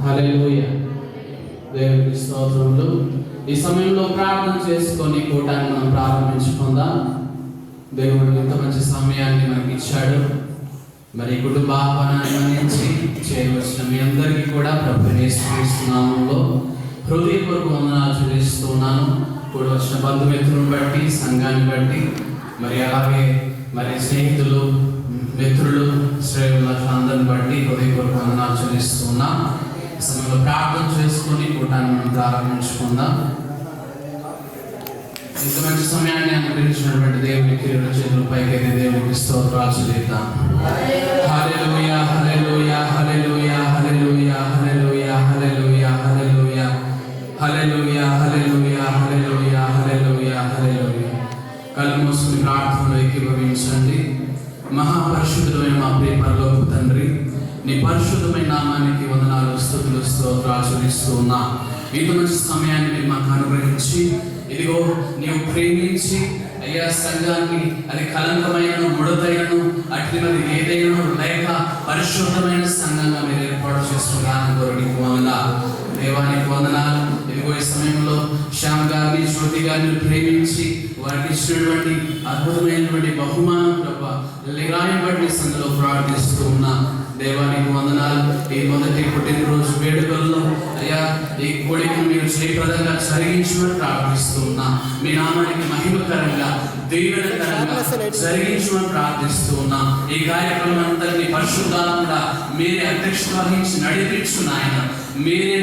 హల్లెలూయా. దేవునికి స్తోత్రములు. ఈ సమయంలో ప్రార్థన చేసుకొని కూటాన్ని మనం ప్రారంభించుకుందాం. దేవుడు ఇంత మంచి సమయాన్ని మనకి ఇచ్చాడు. మరి కుటుంబ ఆహ్వానాన్ని మన్నించి చేయవలసిన మీ అందరికీ కూడా ప్రభువుని యేసుక్రీస్తు నామములో హృదయపూర్వక వందనాలు చెల్లిస్తున్నాను. కూడా వచ్చిన బంధుమిత్రులను బట్టి, సంఘాన్ని బట్టి, మరి అలాగే మరి స్నేహితులు, మిత్రులు, శ్రేయులను అందరిని బట్టి హృదయపూర్వక వందనాలు చెల్లిస్తున్నాం. ఈ సమయంలో ప్రార్థన చేసుకొని కూటాన్ని మనం ప్రారంభించుకుందాం. ఇంత మంచి సమయాన్ని అనుగ్రహించినటువంటి దేవునికి రెండు చేతులు పైకెత్తి దేవునికి స్తోత్రాలు చెల్లిద్దాం. హల్లెలూయా, హల్లెలూయా, హల్లెలూయా, హల్లెలూయా, హల్లెలూయా, హల్లెలూయా, హల్లెలూయా, హల్లెలూయా, హల్లెలూయా, హల్లెలూయా, హల్లెలూయా, హల్లెలూయా. కళ్ళు మూసుకుని ప్రార్థనలో ఏకీభవించండి. మహాపరిశుద్ధుడైన మా ప్రియ పరలోకపు తండ్రి, నీ పరిశుద్ధమైన నామానికి వందనాలు, స్తుతులు, స్తోత్రాలు చెల్లిస్తూ ఉన్నా. ఇంత మంచి సమయాన్ని మీరు మాకు అనుగ్రహించి, ఇదిగో నీవు ప్రేమించి అయ్యా సంఘాన్ని అది కలంకమైన ముడతైనను అట్టినది ఏదైనా లేక పరిశుద్ధమైన సంఘంగా మీరు ఏర్పాటు చేసుకున్నాను. నీకు వందనాలు దేవానికి వందనాలు. ఇదిగో ఈ సమయంలో శ్యామ్ గారిని, జ్యోతి గారిని ప్రేమించి వారికి ఇచ్చినటువంటి అద్భుతమైనటువంటి బహుమానం ప్రభ లిరాయబడి సంఘంలో ప్రార్థిస్తూ ఉన్నా. దేవానికి వందనాలు. ఈ మొదటి పుట్టినరోజు వేడుకల్లో అయ్యా ఈ కోడికను మీరు జయప్రదంగా జరిగించమని ప్రార్థిస్తూ ఉన్నా. మీ నామానికి మహిమకరంగా, దీవెనకరంగా జరిగించమని ప్రార్థిస్తూ ఉన్నా. ఈ కార్యక్రమం అంతటినీ పరిశుద్ధాత్ముడా మీరే అధ్యక్షత వహించి నడిపించు నాయన. మీరే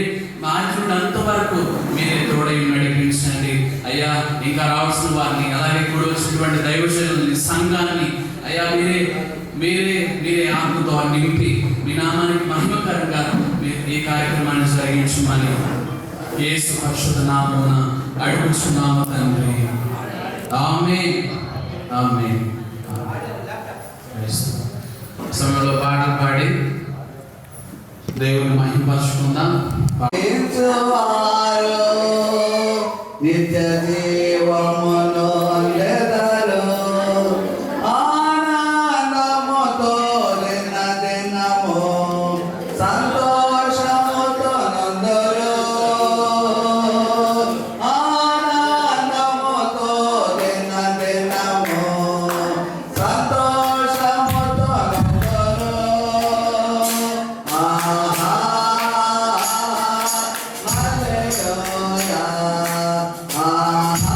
మార్చుడు అంతవరకు మీరే తోడై నడిపించండి అయ్యా. ఇంకా రావాల్సిన వారిని, అలాగే కూడా వచ్చినటువంటి దైవశైలిని, సంఘాన్ని అయ్యా మీరే ఆత్మతో నింపి మీ నామానికి మహిమకరంగా ఈ కార్యక్రమాన్ని జరిగించమని యేసు పరిశుద్ధ నామమున అడుగుచున్నాము తండ్రి. ఆమేన్, ఆమేన్. సమయంలో పాటలు పాడి దేవుని మహిమపరుచుకుందాం. నిత్య జీవమును Ah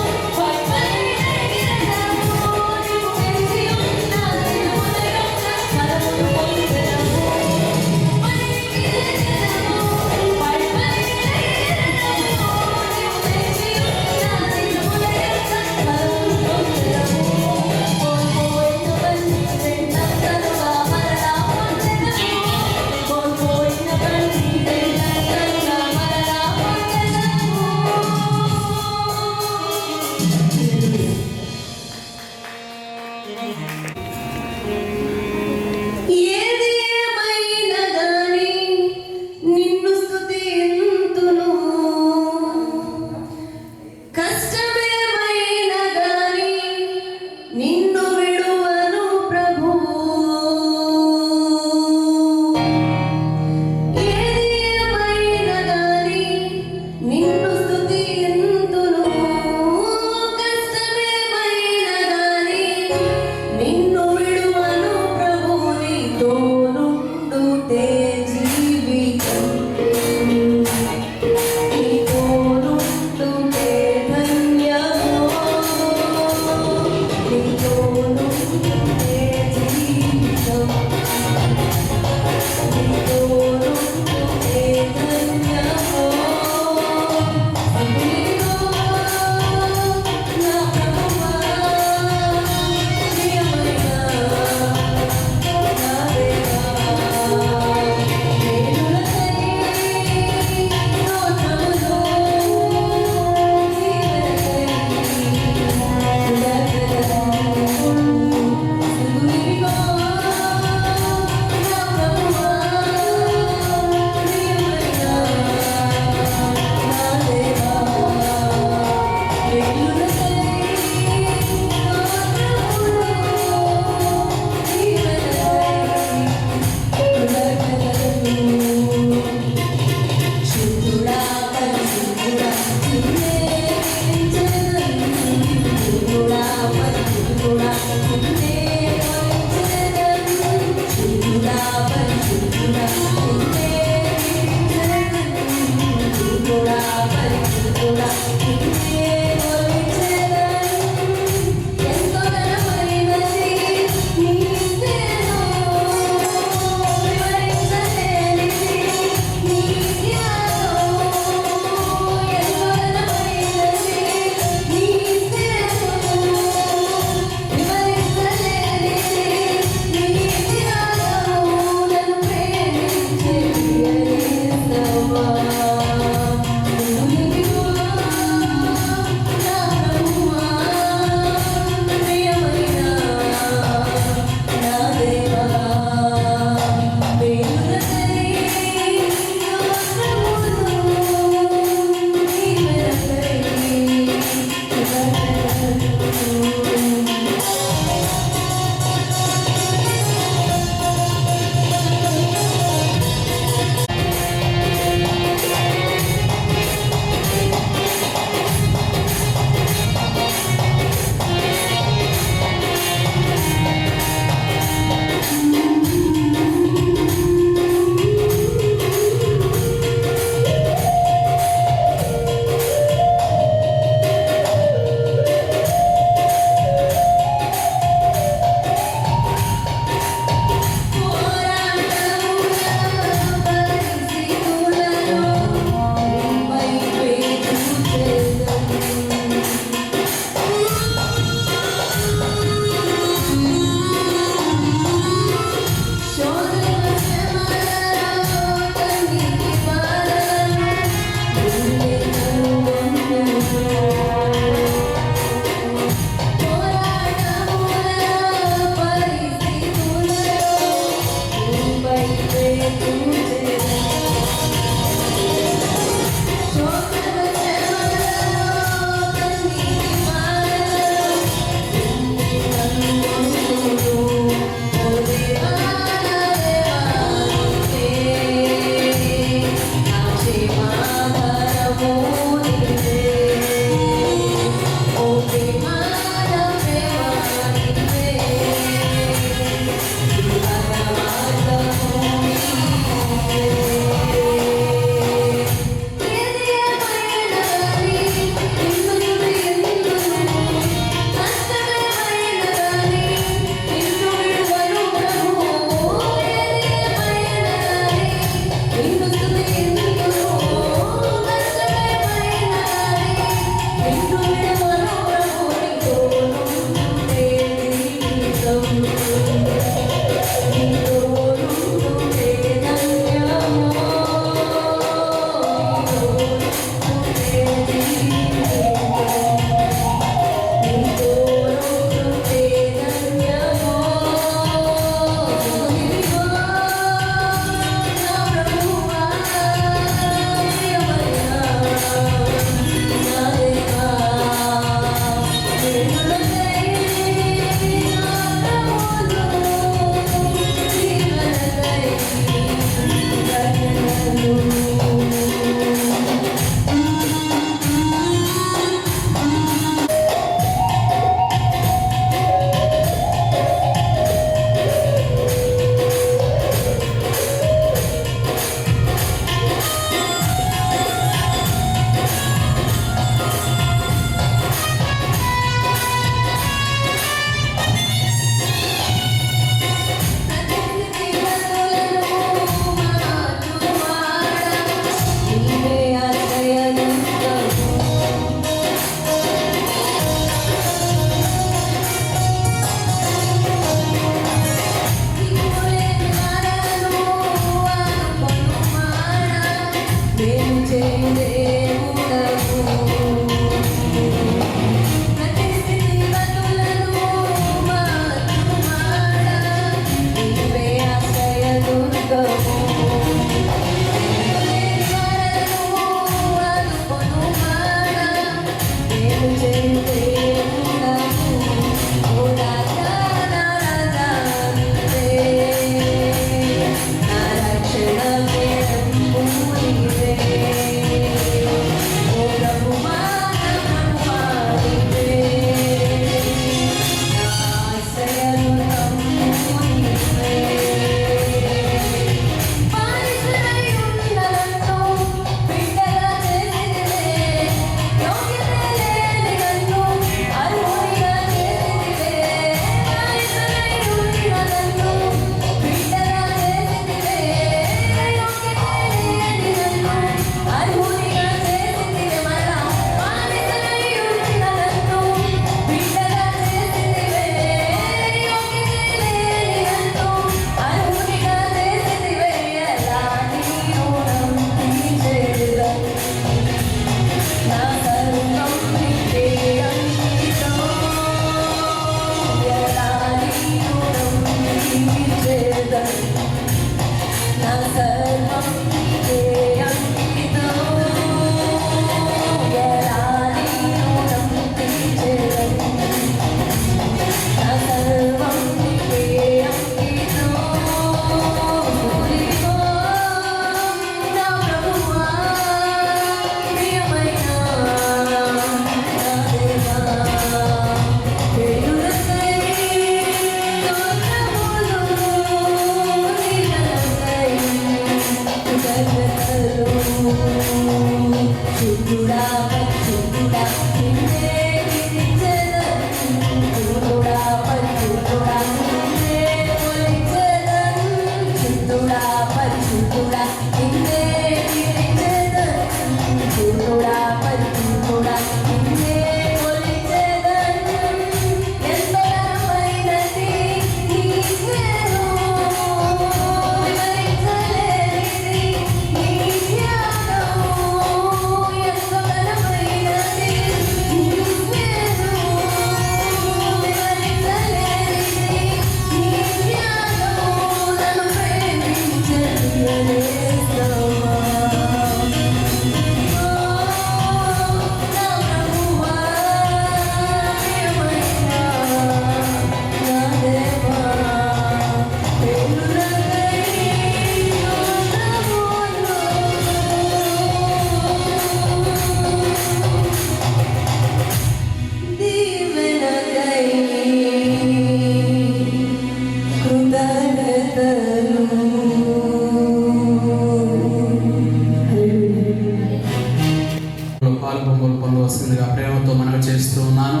పొందవలసిందిగా ప్రేమతో మనవి చేస్తూ ఉన్నాను.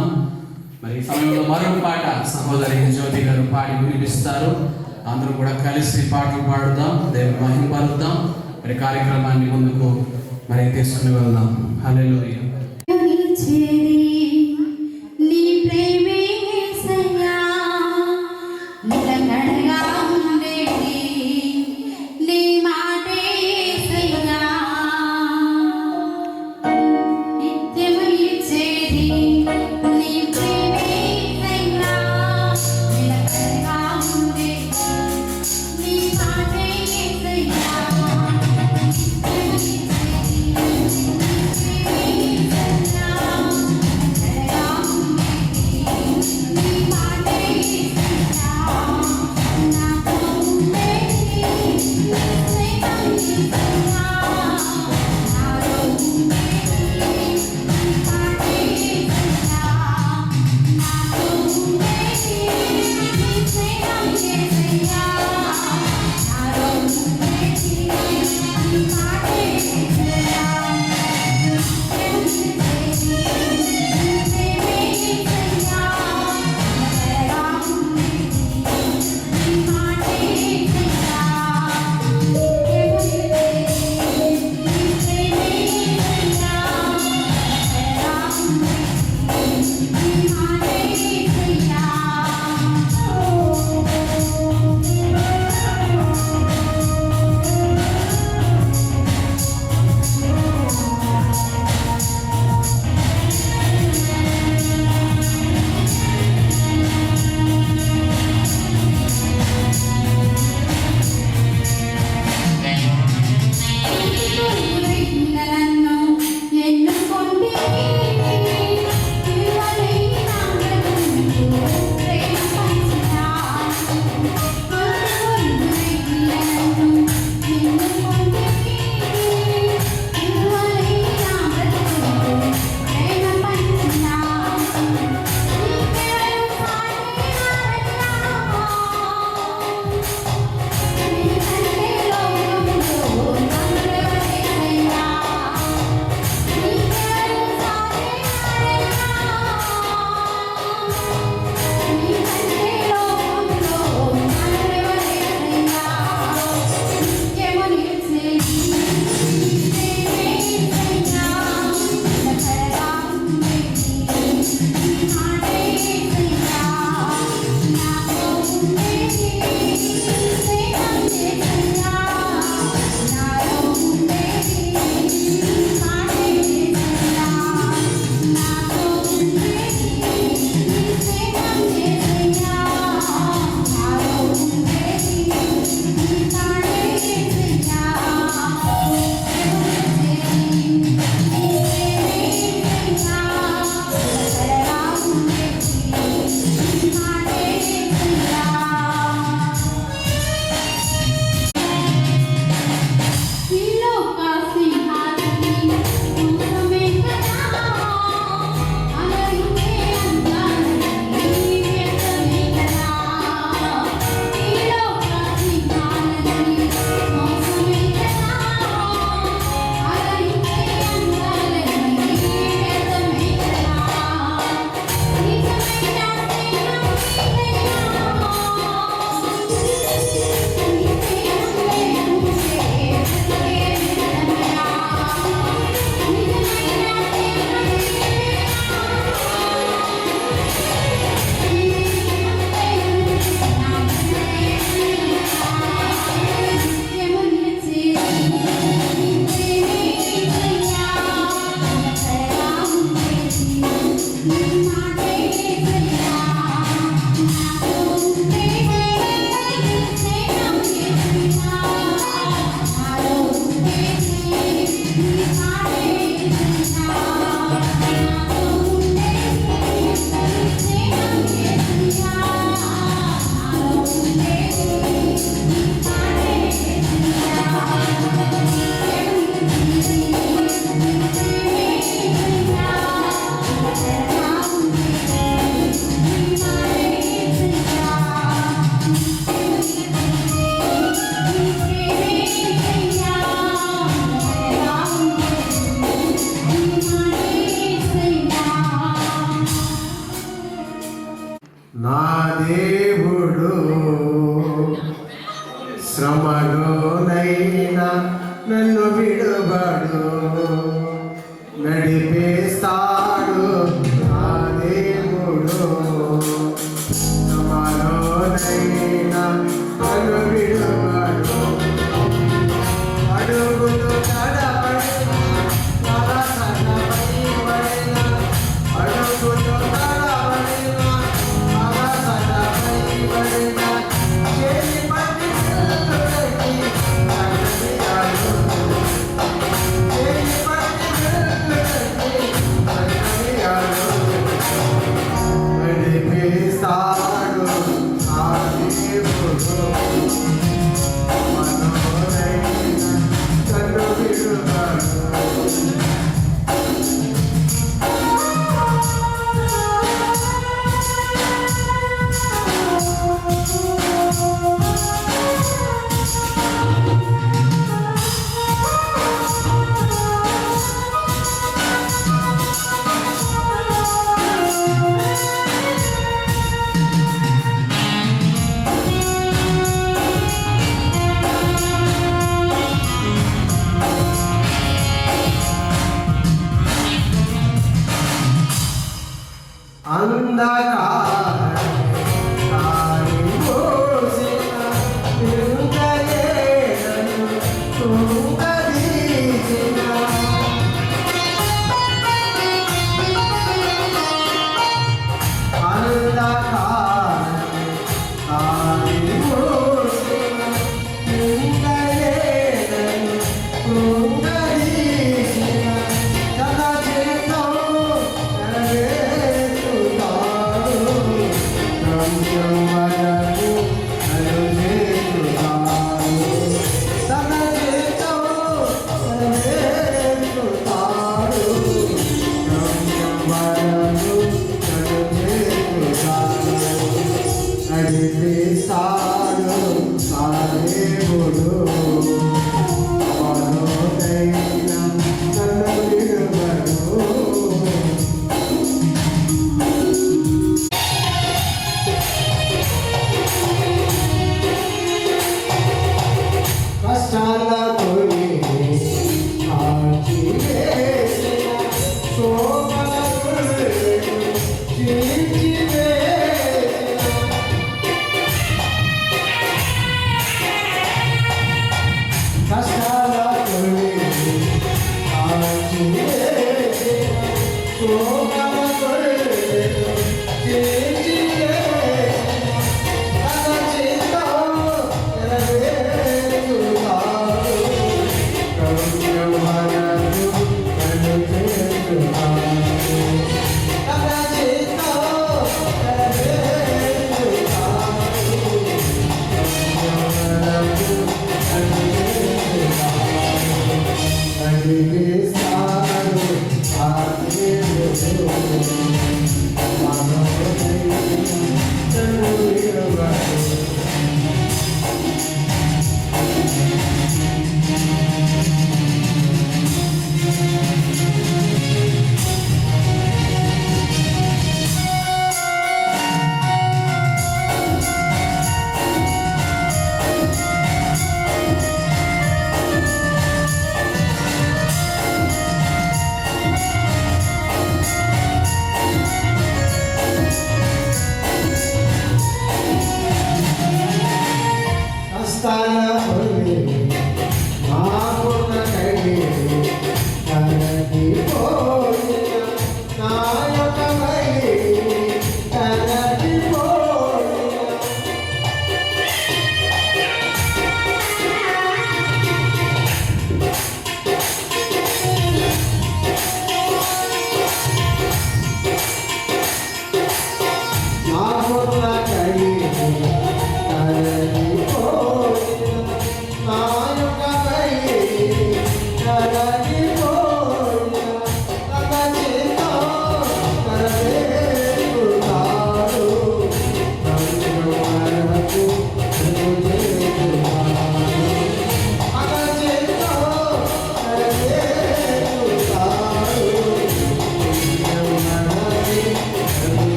మరి ఈ సమయంలో మరొక పాట సహోదరి జ్యోతి గారు పాడి వినిపిస్తారు. అందరూ కూడా కలిసి పాటలు పాడుదాం, దేవుని మహిమపరుద్దాం. మరి కార్యక్రమాన్ని ముందుకు మరి తీసుకుని వెళ్దాం. హల్లెలూయా. Thank you.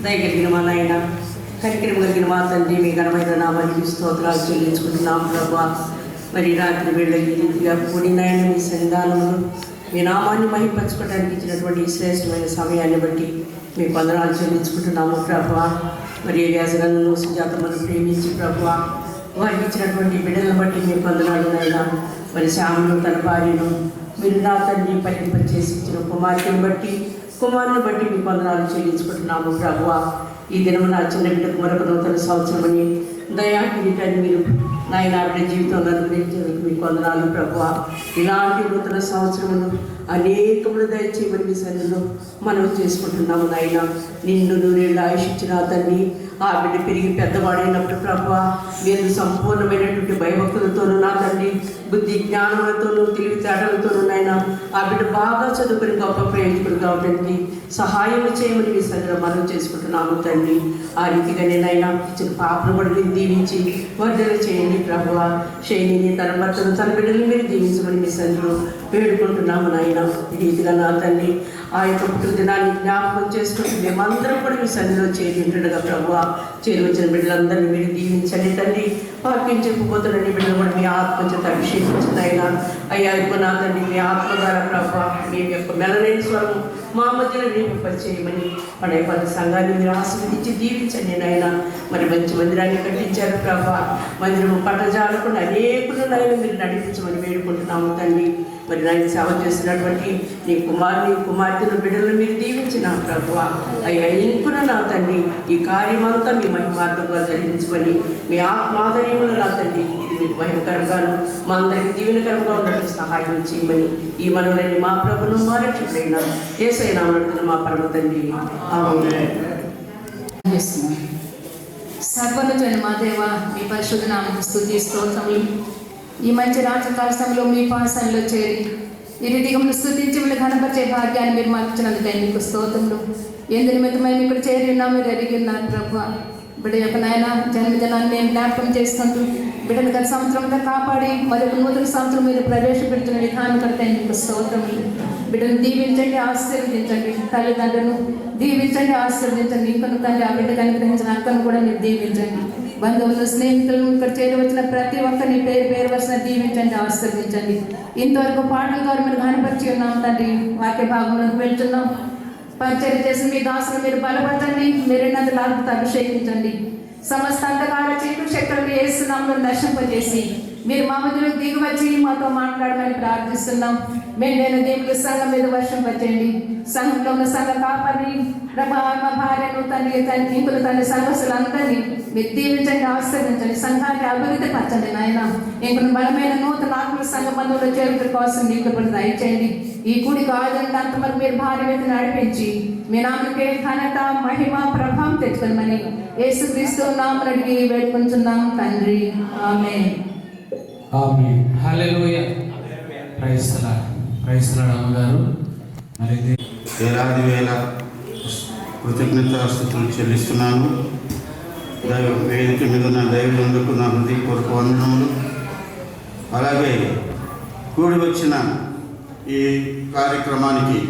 దయగలిగిన మా నాయన, కనికరం కలిగిన మా తండ్రి, మీ ఘనమైన నామానికి స్తోత్రాలు చెల్లించుకుంటున్నాం ప్రభా. మరి రాత్రి వేళ ఈ రీతిగా కూడి నాయన మీ సన్నిధానములు మీ నామాన్ని మహింపరచుకోవడానికి ఇచ్చినటువంటి శ్రేష్టమైన సమయాన్ని బట్టి మీకు వందనాలు చెల్లించుకుంటున్నాము ప్రభా. మరి వ్యాసగలను సుజాతమ్మను ప్రేమించి ప్రభా వారికి ఇచ్చినటువంటి బిడ్డలను బట్టి మీకు వందనాలు నాయన. మరి శ్యామును తన భార్యను మీరు నా తండ్రి ఫలింపచేసి ఇచ్చిన కుమార్తెను బట్టి మీకు వందనాలు చెల్లించుకుంటున్నాము ప్రభువా. ఈ దినం నా చిన్న బిడ్డకు మరొక నూతన సంవత్సరమని దయా కిరీటాన్ని మీరు నాయన బిడ్డ జీవితంలో అనుగ్రహించేందుకు మీకు వందనాలు ప్రభువా. ఇలాంటి నూతన సంవత్సరమును అనేకములు దయచేయమని మీ సన్నిధిలో మనం చేసుకుంటున్నాము నాయన. నిన్ను నూరేళ్ళు ఆయుష్ ఇచ్చిన తండ్రి ఆ బిడ్డ పెరిగి పెద్దవాడైనప్పుడు ప్రభువా మీరు సంపూర్ణమైనటువంటి భయభక్తులతోనూ నా తండ్రి బుద్ధి జ్ఞానములతోనూ తెలివితేటలతోనూ నాయన ఆ బిడ్డ బాగా చదువుకుని గొప్ప ప్రయోజకుడు కావడానికి సహాయం చేయమని మీ సన్నిధిలో మనం చేసుకుంటున్నాము తండ్రి. ఆ రీతిగా నేనైనా ఇచ్చిన పాపను కూడా మీరు దీవించి వర్ధన చేయండి ప్రభువా. శైలిని తన భర్తను తన బిడ్డలు మీరు దీవించమని మీ సన్నిధిలో వేడుకుంటున్నాము నాయన. ఈ రీతిగా నా తండ్రి ఆ యొక్క పుట్టినదినాన్ని జ్ఞాపకం చేసుకుంటూ మేమందరం కూడా మీ సన్నిధిలో చేరింటుండగా ప్రభువా, చేరువచ్చిన బిడ్డలందరినీ మీరు దీవించండి తండ్రి. వాక్యం చెప్పుకోతున్న బిడ్డలు కూడా మీ ఆత్మ చేత అభిషేకించండి ఆయన. అయ్యా ఇప్పుడు నా తండ్రి మీ ఆత్మ ద్వారా ప్రభువా మీ యొక్క మెలలేని స్వరం మా మధ్యలో నింపరిచేయమని పడేపల్లి సంఘాన్ని మీరు ఆశీర్వదించి దీవించండి నాయన. మరి మంచి మందిరాన్ని కట్టించారు ప్రభువా, మందిరము పట్టజాలకుండా అనేకులు నాయన మీరు నడిపించమని వేడుకుంటున్నాము తండ్రి. మరి నాయన సేవ చేస్తున్నటువంటి నీ కుమార్తెను బిడ్డలను మీరు దీవించిన ప్రభువా, అయ్యా ఇంకున నా తండ్రి ఈ కార్యమంతా మీ మహిమార్థంగా జరిగించుకొని మీ ఆత్మాదర్యములు నా తండ్రి ఇది మీకు భయంకరంగాను మా అందరికి దీవెనకరంగా ఉండడానికి సహాయం చేయమని ఈ మనవులని మా ప్రభును మా రక్షకుడైన యేసయ్య నామమున మా పరమ తండ్రి ఆమేన్. సర్వోన్నతుడైన మా దేవ, మీ పరిశుద్ధ నామముకు స్తుతి స్తోత్రములు. ఈ మంచి రాత్రికాల సమయంలో మీ పాఠశాలలో చేరి ఈ రీతిగా స్తుతించి మిమ్మల్ని ఘనపరిచే భాగ్యాన్ని మీరు మాకు ఇచ్చినందుకై మీకు స్తోత్రములు. ఎందు నిమిత్తమై ఇక్కడ చేరి ఉన్నా మీరు ఎరిగి ఉన్నారు ప్రభు. బిడ్డ యొక్క నాయన జన్మదినాన్ని నేను జ్ఞాపకం చేసుకుంటూ బిడ్డను గత సంవత్సరంతో కాపాడి మరొక నూతన సంవత్సరం మీరు ప్రవేశపెడుతున్న విధానం కడితే మీకు స్తోత్రములు. బిడ్డను దీవించండి, ఆశీర్వదించండి. తల్లిదండ్రులను దీవించండి, ఆశీర్వదించండి. ఇంకొక తండ్రి ఆ బిడ్డకు అనుగ్రహించిన అక్కను కూడా మీరు దీవించండి. బంధువులు, స్నేహితులను ఇక్కడ చేరి వచ్చిన ప్రతి ఒక్కరిని పేరు పేరు వరుసన దీవించండి, ఆశీర్వదించండి. ఇంతవరకు పాటల ద్వారా మీరు ఘనపరిచి ఉన్నాం తండ్రి. వాక్య భాగంలోకి వెళ్తున్నాం. పరిచయం చేసి మీ దాసులు మీరు బలపరచండి, మీరున్నది లాభతో అభిషేకించండి. సమస్త అంధకార చీకటి శక్తులను యేసునామములో నశింపజేసి మీరు మా మధ్యలో దిగువచ్చి మాతో మాట్లాడమని ప్రార్థిస్తున్నాం. నేను దేవుని సంఘం మీద వర్షింపచేయండి. సంఘంలో ఉన్న సంఘ కాపరిని మా భార్యను తండ్రి ఇంకులు తండ్రి సర్వస్సులందరినీ మీరు దీవించండి, ఆశీర్వదించండి. సంఘాన్ని అభివృద్ధి పరచండి నాయన. ఇంకొక బలమైన నూతన ఆత్మ సంఘ బంధువుల చేరుట కోసం మీకు దయచేయండి. ఈ గుడికి ఆదరణ అంతవరకు మీరు భార్య మీద నడిపించి మీ నామకే ఘనత మహిమ ప్రభావం తెచ్చుకోమని యేసుక్రీస్తు నామమున అడిగి వేడుకుంటున్నాం తండ్రి, amen. Amen. Hallelujah. Praise the lord. Praise the lord అమ్మగారు. మరి వేలాది వేల కృతజ్ఞతాస్తుతులు చెల్లిస్తున్నాను. వేదిక మీద ఉన్న దైవజనులకు నా హృదయపూర్వక వందనములు. అలాగే కూడి వచ్చిన ఈ కార్యక్రమానికి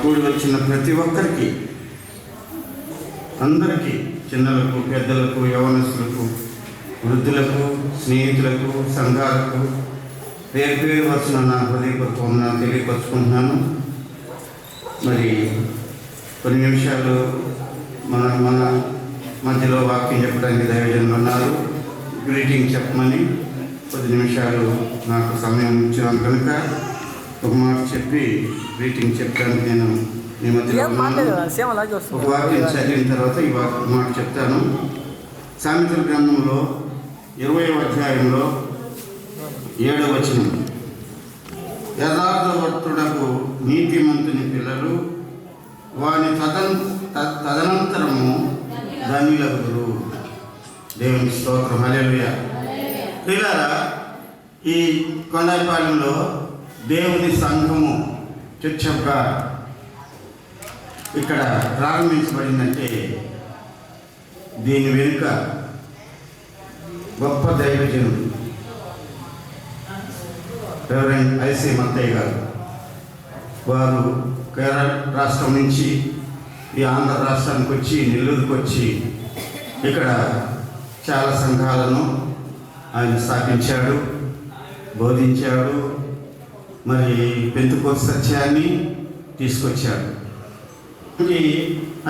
కూడి వచ్చిన ప్రతి ఒక్కరికి, అందరికీ, చిన్నలకు, పెద్దలకు, యవనస్తులకు, వృద్ధులకు, స్నేహితులకు, సంఘాలకు పేరు పేరు వచ్చిన నా హృదయపూర్వక వందనాలు తెలియపరుచుకుంటున్నాను. మరి కొన్ని నిమిషాలు మన మధ్యలో వాక్యం చెప్పడానికి దైవజనులు ఉన్నారు. గ్రీటింగ్ చెప్పమని కొద్ది నిమిషాలు నాకు సమయం ఇచ్చాను కనుక ఒక మాట చెప్పి గ్రీటింగ్ చెప్పడానికి నేను మీ మధ్యలో ఒక వాక్యం చదివిన తర్వాత ఈ మాట చెప్తాను. సామెతల గ్రంథంలో 20వ అధ్యాయంలో 7వ వచనం, యథార్థవర్తుడకు నీతిమంతుని పిల్లలు వాని తదనంతరము ధన్యులగురు. దేవునికి స్తోత్రం. హల్లెలూయా. పిల్లరా, ఈ కొండాయిపాలెంలో దేవుని సంఘము చర్చ్ ఆఫ్ గాడ్ ఇక్కడ ప్రారంభించబడిందంటే దీని వెనుక గొప్ప దైవజనుడు రెవరెండ్ ఐసీ మత్తయ్య గారు. వారు కేరళ రాష్ట్రం నుంచి ఈ ఆంధ్ర రాష్ట్రానికి వచ్చి, నెల్లూరుకు వచ్చి ఇక్కడ చాలా సంఘాలను ఆయన స్థాపించాడు, బోధించాడు. మరి పెంతెకోస్తు సత్యాన్ని తీసుకొచ్చాడు.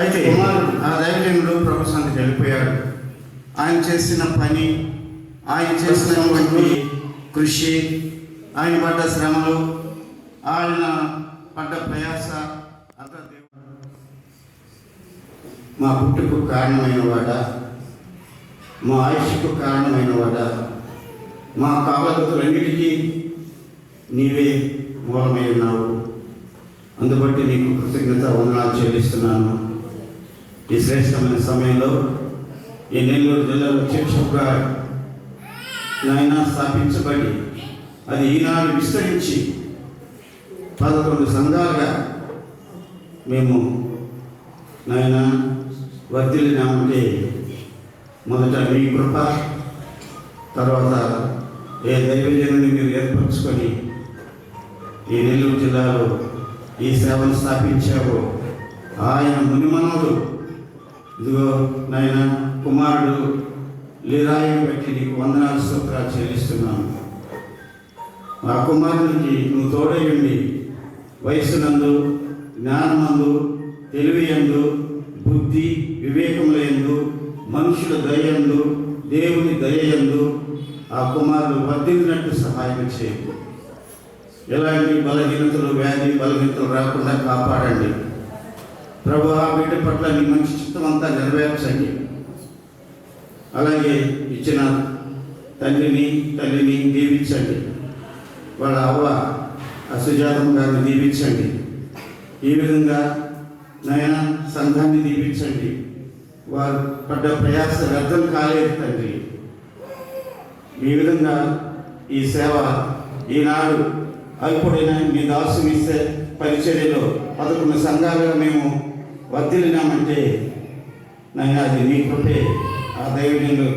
అయితే ఆ దైవజనుడు ప్రభు సన్నిధికి వెళ్ళిపోయాడు. ఆయన చేసిన పని, ఆయన చేసినటువంటి కృషి, ఆయన పడ్డ శ్రమలు, ఆయన పడ్డ ప్రయాస అంతా మా పుట్టుకు కారణమైన వాడా, మా ఆయుష్కు కారణమైన వాడా, మా కావలతులన్నిటికీ నీవే మూలమై ఉన్నావు. అందుబట్టి నీకు కృతజ్ఞత వందనాలు చెల్లిస్తున్నాను. ఈ శ్రేష్టమైన సమయంలో ఈ నెల్లూరు జిల్లాలో చర్చ్ ఆఫ్ గాడ్ నాయన స్థాపించబడి అది ఈనాడు విస్తరించి 11 సంఘాలుగా మేము నాయన వర్ధిల్లినామంటే మొదట మీ కృప, తర్వాత ఏ దైవజనుని మీరు ఏర్పరచుకొని ఈ నెల్లూరు జిల్లాలో ఈ సేవను స్థాపించావో ఆయన మునిమనుడు ఇదిగో నాయన కుమారుడు లీరాయిని బట్టి నీకు వందనాలు స్తోత్రాలు చెల్లిస్తున్నాను. ఆ కుమారునికి నువ్వు తోడయుండి వయస్సునందు, జ్ఞానమందు, తెలివియందు, బుద్ధి వివేకములందు, మనుషుల దయందు, దేవుని దయయందు ఆ కుమారుడు వర్ధిల్లినట్టు సహాయం చేయండి. ఎలాంటి బలహీనతలు, వ్యాధి బలహీనతలు రాకుండా కాపాడండి ప్రభు. ఆ బిడ్డ పట్ల నీ మంచి చిత్తం అంతా నెరవేర్చండి. అలాగే ఇచ్చిన తండ్రిని తల్లిని దీవించండి. వాళ్ళ అవ్వ సుజాతమ్మ గారిని దీవించండి. ఈ విధంగా నాయన సంఘాన్ని దీవించండి. వారు పడ్డ ప్రయాస వ్యర్థం కాలేదు తండ్రి. ఈ విధంగా ఈ సేవ ఈనాడు అల్పుడైన మీ దాసు ఇస్తే పరిచర్యలో 11 సంఘాలుగా మేము వర్ధిల్లినామంటే నాయన అది నీ కృపే, ఆ దైవజనులు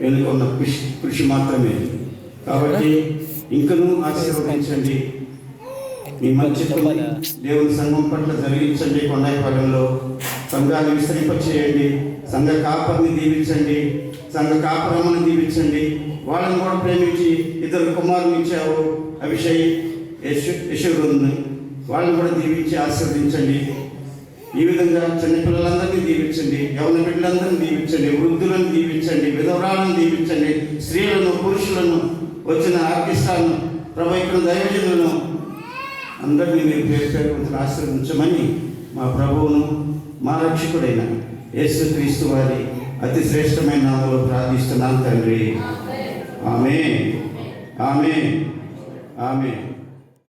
ఎన్నుకున్న కృషి మాత్రమే. కాబట్టి ఇంకనూ ఆశీర్వదించండి. మీ మంచి దేవుని సంఘం పట్ల జరిగించండి. కొండాయిపాలెంలో సంఘాలు విస్తరింపచేయండి. సంఘ కాపరిని దీవించండి. సంఘ కాపరమ్మని దీవించండి. వాళ్ళని కూడా ప్రేమించి 2 కుమారులు ఇచ్చావు, అభిషేక్ యశోరుని, వాళ్ళని కూడా దీవించి ఆశీర్వదించండి. ఈ విధంగా చిన్నపిల్లలందరినీ దీవించండి, యవన బిడ్డలందరినీ దీవించండి, వృద్ధులను దీవించండి, విధవరాలను దీవించండి, స్త్రీలను పురుషులను, వచ్చిన ఆర్కెస్ట్రాలను, ప్రభైకుల దైవజనులను అందరినీ మీరు పేరు పేరు ఆశీర్వదించమని మా ప్రభువును మా రక్షకుడైన యేసుక్రీస్తు వారి అతి శ్రేష్టమైన నామములో ప్రార్థిస్తున్నాను తండ్రి. ఆమేన్, ఆమేన్, ఆమేన్.